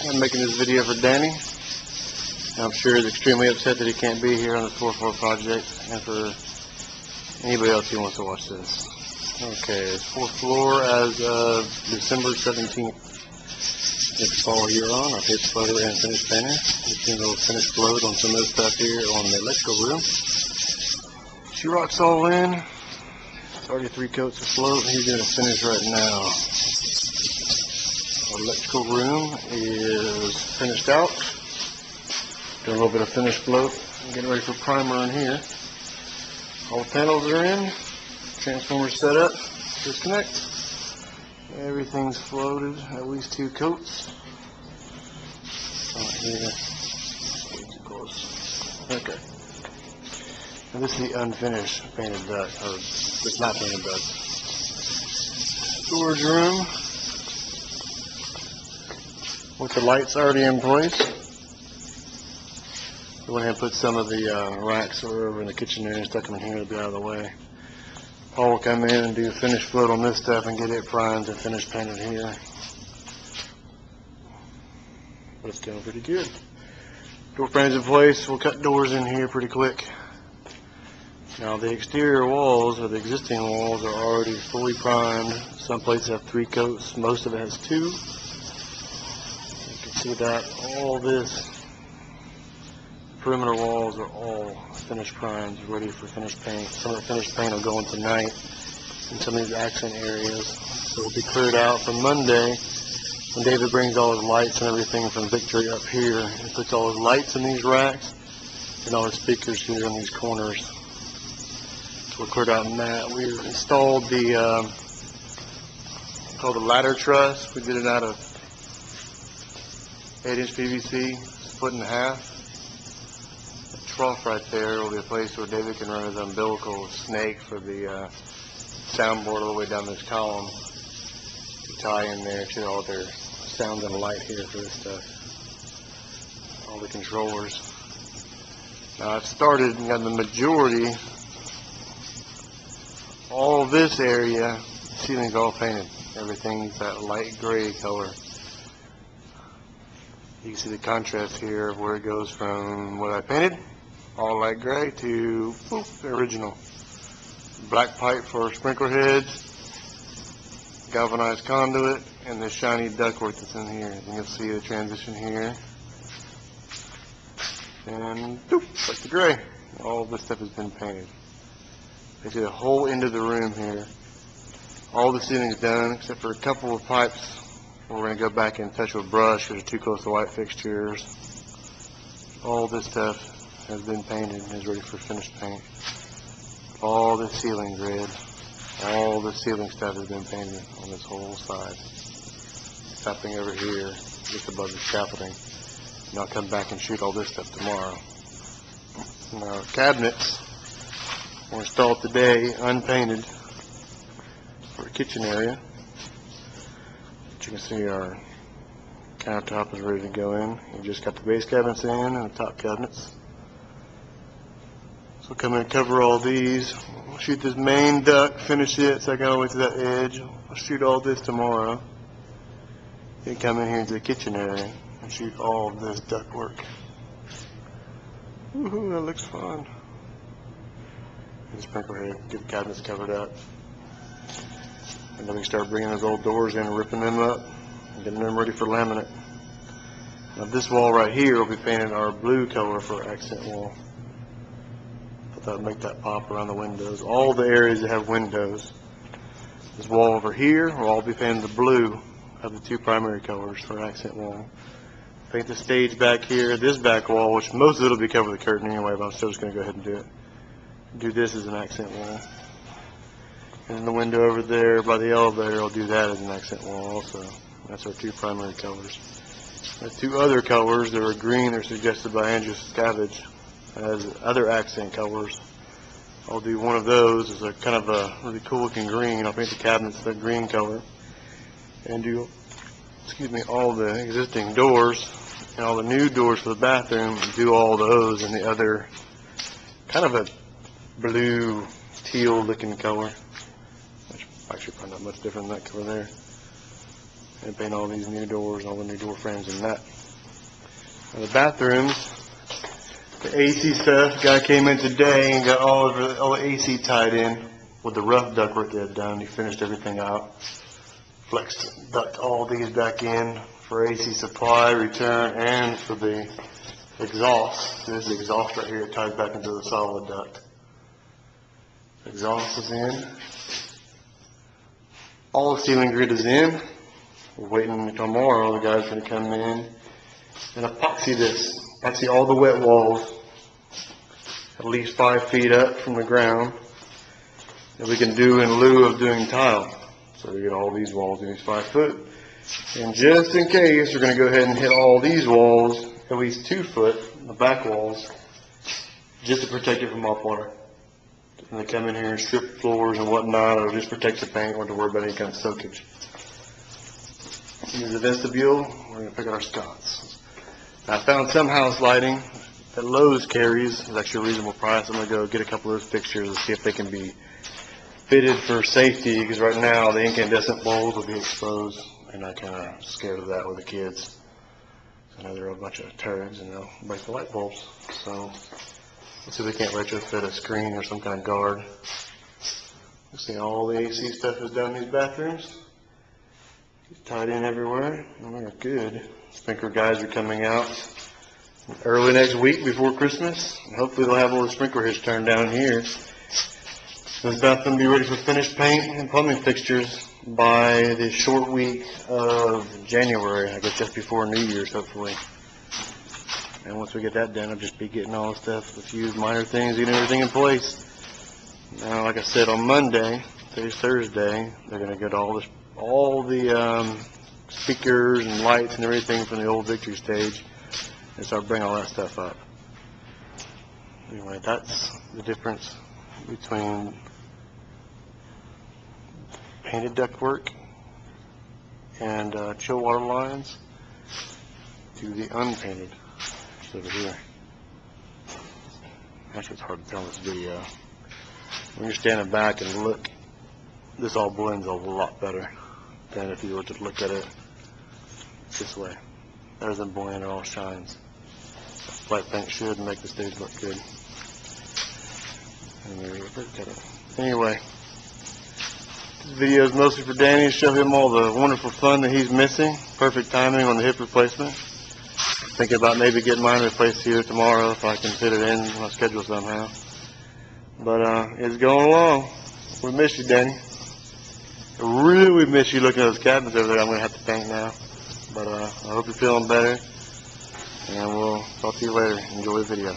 I'm making this video for Danny. I'm sure he's extremely upset that he can't be here on the 4th floor project, and for anybody else who wants to watch this. Okay, it's 4th floor as of December 17th. Let's follow here on our paper floater and finish painter. We've seen a little finished float on some of this stuff here on the electrical room. Sheetrock's all in. It's already 3 coats of float, and he's going to finish right now. Our electrical room is finished out. Doing a little bit of finished float. I'm getting ready for primer in here. All the panels are in. Transformer set up. Disconnect. Everything's floated. At least 2 coats. Right here. Too close. Okay. And this is the unfinished painted duct. Or it's not painted duct. Storage room. With the lights already in place. We went ahead and put some of the racks over in the kitchen area and stuck them in here to be out of the way. Paul will come in and do a finished float on this stuff and get it primed and finished painted here. But it's going pretty good. Door frames in place. We'll cut doors in here pretty quick. Now the exterior walls, or the existing walls, are already fully primed. Some places have 3 coats. Most of it has 2. You can see that all this perimeter walls are all finished primed, ready for finished paint. Some of the finished paint will go in tonight in some of these accent areas. So it'll be cleared out for Monday when David brings all his lights and everything from Victory up here and puts all his lights in these racks and all his speakers here in these corners. So we're cleared out in that. We installed the called the ladder truss. We did it out of 8-inch PVC, split in half. Trough right there will be a place where David can run his umbilical snake for the soundboard all the way down this column to tie in there to all their sound and light here for this stuff. All the controllers. Now I've started and got the majority, all this area, the ceiling's all painted. Everything's that light gray color. You can see the contrast here of where it goes from what I painted, all light gray, to the original. Black pipe for sprinkler heads, galvanized conduit, and the shiny ductwork that's in here. And you'll see the transition here. And like the gray. All this stuff has been painted. You see the whole end of the room here. All the ceiling's done except for a couple of pipes. We're going to go back and touch with brush because they're too close to white fixtures. All this stuff has been painted and is ready for finished paint. All the ceiling grid, all the ceiling stuff has been painted on this whole side. Tapping over here, just above the scaffolding. And I'll come back and shoot all this stuff tomorrow. Now, cabinets were installed today, unpainted, for the kitchen area. You can see our countertop is ready to go in. You just got the base cabinets in and the top cabinets. So come in and cover all these. We'll shoot this main duct, finish it so I can all the way to that edge. I'll shoot all this tomorrow. Then come in here into the kitchen area and shoot all of this duct work. Woohoo, that looks fun. And sprinkler head, get the cabinets covered up. And then we start bringing those old doors in and ripping them up and getting them ready for laminate. Now this wall right here will be painted our blue color for our accent wall. I thought I'd make that pop around the windows. All the areas that have windows. This wall over here will all be painted the blue of the 2 primary colors for our accent wall. Paint the stage back here, this back wall, which most of it will be covered with curtain anyway, but I'm still just going to go ahead and do it. Do this as an accent wall. And the window over there by the elevator, I'll do that as an accent wall also. That's our 2 primary colors. The 2 other colors that are green are suggested by Andrew Scavage as other accent colors. I'll do one of those as a kind of a really cool looking green. I'll paint the cabinets the green color. And do, all the existing doors and all the new doors for the bathroom, do all those in the other kind of a blue teal looking color. Actually probably not much different than that color there. and paint all these new doors, all the new door frames and that. Now the bathrooms, the AC stuff, guy came in today and got all the AC tied in with the rough ductwork they had done. He finished everything out. Flexed, duct all these back in for AC supply, return, and for the exhaust. There's the exhaust right here. It ties back into the solid duct. Exhaust is in. All the ceiling grid is in. We're waiting tomorrow. The guy's going to come in and epoxy this. Epoxy all the wet walls at least 5 feet up from the ground that we can do in lieu of doing tile. So we get all these walls in these 5 foot. And just in case, we're going to go ahead and hit all these walls at least 2 foot, the back walls, just to protect it from mop water. When they come in here and strip floors and whatnot, it'll just protect the paint. We don't have to worry about any kind of soakage. Here's the vestibule. We're going to pick out our Scots. Now, I found some house lighting that Lowe's carries. It's actually a reasonable price. I'm going to go get a couple of those fixtures and see if they can be fitted for safety, because right now the incandescent bulbs will be exposed, and I'm kind of scared of that with the kids. I know they're a bunch of turds and they'll break the light bulbs. So let's see if we can't retrofit a screen or some kind of guard. You see all the AC stuff is done in these bathrooms. It's tied in everywhere. And we're good. Sprinkler guys are coming out early next week before Christmas. And hopefully they'll have all the sprinkler heads turned down here. This bathroom will be ready for finished paint and plumbing fixtures by the short week of January. I guess just before New Year's, hopefully. And once we get that done, I'll just be getting all the stuff, a few minor things, getting everything in place. Now, like I said, on Monday, today's Thursday, they're going to get all the speakers and lights and everything from the old Victory stage and start bringing all that stuff up. Anyway, that's the difference between painted ductwork and chill water lines to the unpainted. It's over here. Actually, it's hard to tell in this video. When you're standing back and look, this all blends a lot better than if you were to look at it this way. That doesn't blend, it all shines. Black paint should make the stage look good. Anyway, this video is mostly for Danny to show him all the wonderful fun that he's missing. Perfect timing on the hip replacement. Thinking about maybe getting mine replaced here tomorrow if I can fit it in my schedule somehow. But it's going along. We miss you, Danny. I really miss you looking at those cabinets over there. I'm going to have to paint now. But I hope you're feeling better. And we'll talk to you later. Enjoy the video.